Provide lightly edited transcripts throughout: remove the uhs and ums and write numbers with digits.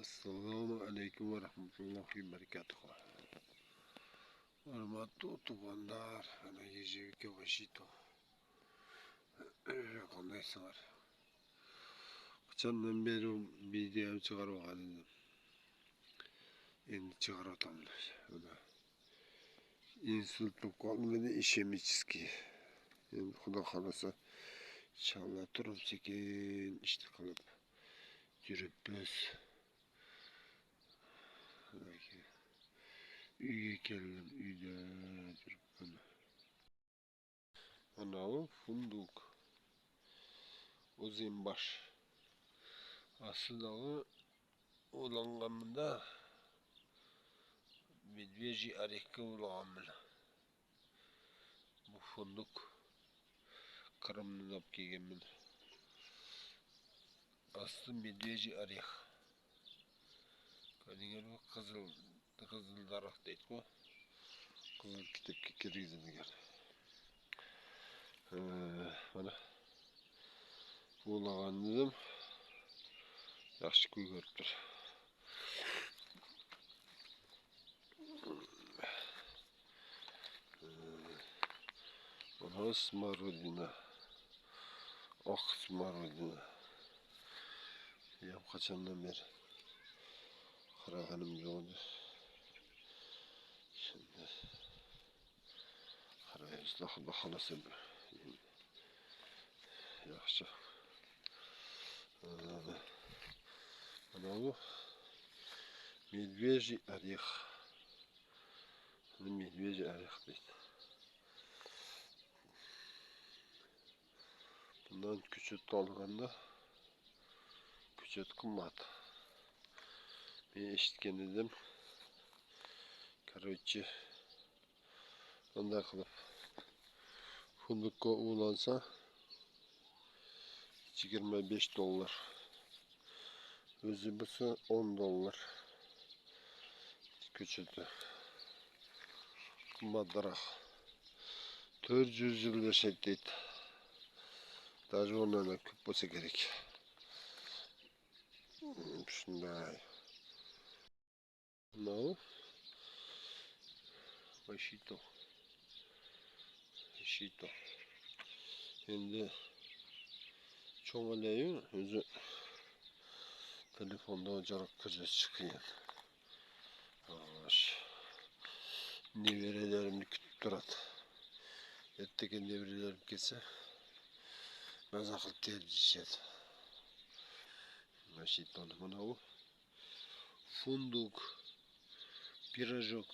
Assalamu alaikum warahmatullahi wabarakatuh. Hormatli tuganlar, ana yejibga vashito. Qandaysizlar? Qachondan beri video chiqargan edim. Endi chiqaratamlar. Mana insult qolmadi ishemichski. Endi xudo xolasa inshaalloh turib sekin ishni qilib yuribmiz. Uyga keldim, uyda turibman. Ana u funduk. O'zimbash. Aslida o'langanimda medvejий orexga o'langanman. Bu funduk Qrimdan olib kelganman. Aslı medvejий орех. Qadimgi qizil daraxt deydi-ku. Qizil kitobga kirgizilgan. Mana o'lagandim. Yaxshi ko'ribdir. Mana smarudina. Oq smarudina. Yam qachondan beri qaraganim yo'q edi. Şimdi qaraymiz, xudo xolasa. Yaxshi. Mana bu medvejий орех. Medvejий орех deydi. Bundan küçük olganda küçük qimmat. Men eshitgan edim. Короче, bunday qilib fundukka ulansa $25. O'zi bo'lsa $10. Ko'chada qimmatroq. 400 yil yashaydi deydi. Даже ondan ko'p bo'lsa kerak. Shunday. No. Vashito. Endi cho'ngalayu o'zi telefonda o'jaroq ko'rsatish qiyin. Nevaralarimni kutib turadi. Ertaga nevaralarim kelsa, maza qilib terjishadi. Vashitoni mana bu funduk, pirojok.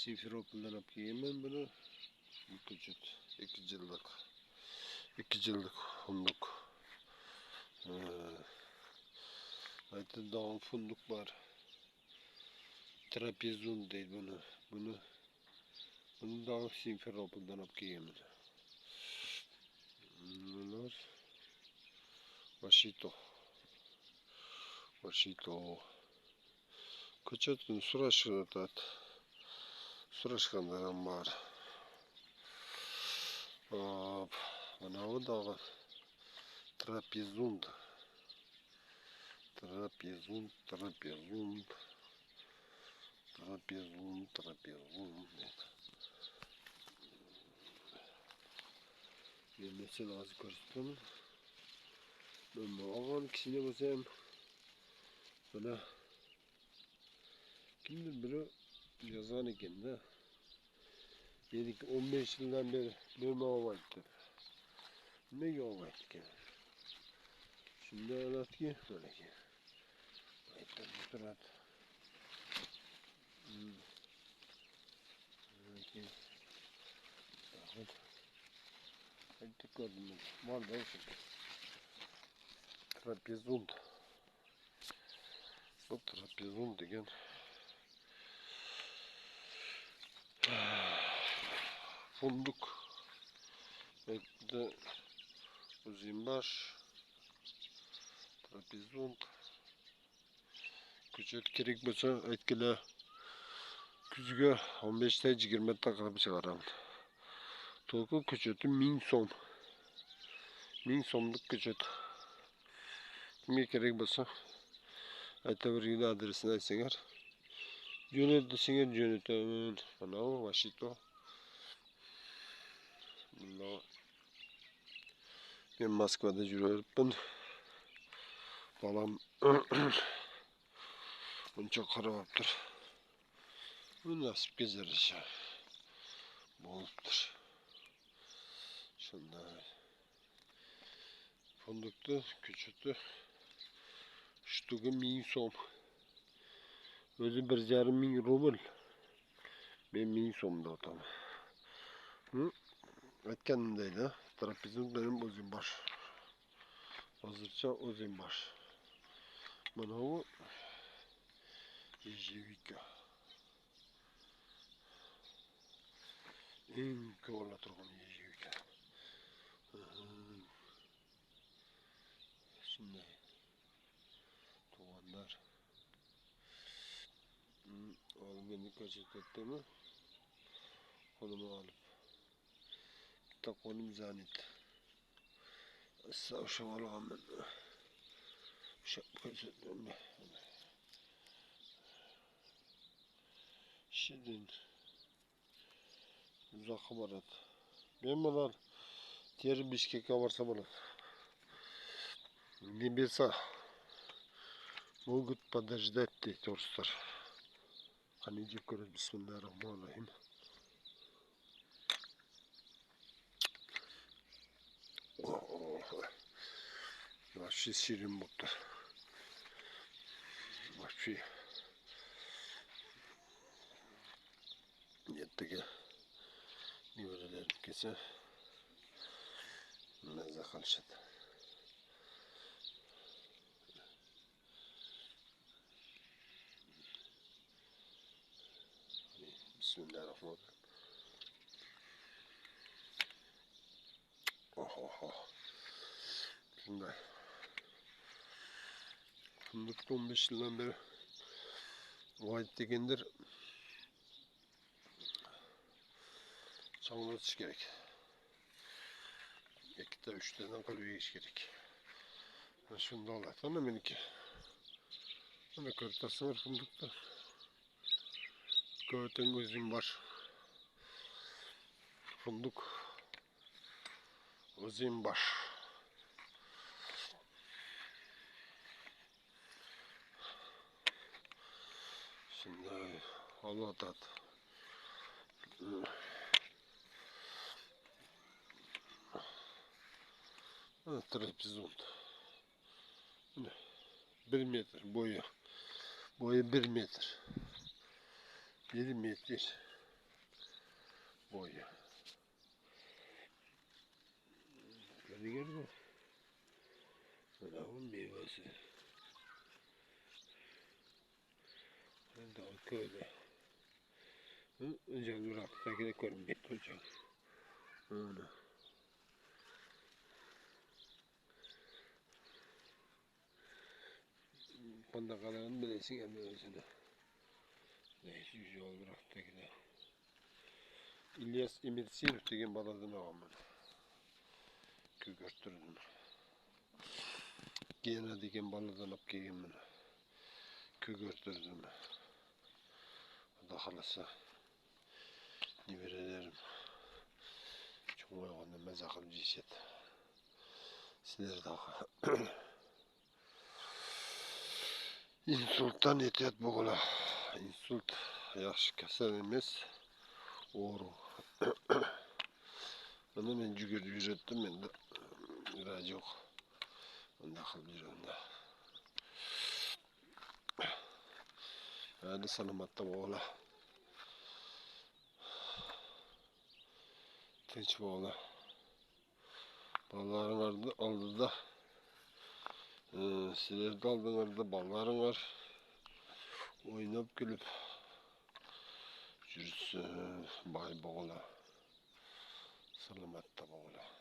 Simferopoldan olib kelganman buni. Bu ko'chat 2 yillik funduk. Aytadigan funduk bor. Trapezun deydi buni. Buni da Simferopoldan olib kelganman. Bunlar Vashito. Ko'chatni surashganlar ham bor. Mana bu da trapezun. Mesela az ko'rsatdim. Mana olgan kishini bo'lsa ham mana kimdir biri yozgan ekan-da. Meniki 15 yildan beri nima olayapti. Nega olayapti? Shunda oladiki, mana ekan. Aytib turadi. Aytib ko'rdim. Borda o'sha. Trapezun. Bu trapezun degan funduk. Aytdi o'zimbash. Trapezun. Ko'chat kerak bo'lsa aytganlar. Kuzga 15 ta 20 ta qilib chiqaraman. To'g'ri ko'chati 1000 so'm. 1000 so'mlik ko'chat. Kimga kerak bo'lsa Ayta bir yine adresini aytsanlar. Jönöt desenger jönötömün. Mana o Washington. Bunda ben Moskvada жүрüpmün. Balam uncha qarabaptır. Bu nasip gezeriş. Boluptur. Şunday. Fındıklı, küçüktü. Ştugu 1000 so'm. Özü 1,5 rubl. Ben 1000 so'mda otaman. Hı? Aytganimdaydi. Trapezin benim o'zim bor. Hozircha o'zim bor. Mana bu ejevika. Eng ko'p ola turgan ejevika. Shunday. To'g'onlar. Olib ko'rsatdimi? Qo'limni olib. Bitta qo'lim zanit. O'sha olganman. O'sha ko'rsatdim. Shirin. Uzoqqa boradi. Men bular teri Bishkekka borsa bo'ladi. Nебеса могут подождать торстар. Qani jeb ko'ramiz. Bismillahirrohmanirrohim. Вообще şirin bo'ldi. Вообще. Ertaga nevaralar kelsa mazza qilishadi. Bismillahirrohmanirrohim. Shunday. Fındık 15 yıldan beri White degendir. Çamurlatış gerek. 2'de 3'ten kalıyor iş gerek. Şunu da Allah'tan da benimki. Bana kırtası var fındıkta. Göğüten gözüm var. Fındık. Gözüm var. Şimdi Allah tat. Trapezon. 1 metre boyu. Boyu 1 metre. 7 metre boyu. Hadi gel bu. Bunun meyvesi. Daha köyle. Önce Irak'taki de görünmedi hocam. Öyle. Pandakaların bilesin hem de özüne. Neyse yüzü oldu Irak'taki de. İlyas Emirsiyev'e degen baladığını ağamın. Kögörttürdüm. Gene degen baladan alıp gelgen bana. Kögörttürdüm. Da halasa. Niverelerim. Çok oyağında mezakıl ciset. Sizler daha. İnsulttan ehtiyat boğula. İnsult yaxşı kasal emas. Oğru. Bana ben yürettim ben de. İlacı yok. Onda kıl bir onda. Hadi salamatta boğula. Tinç boğula. Balların aldı da. Sizler de aldığınızda balların var. Oynap gülüp. Жүрсün bay boğula. Salamatta boğula.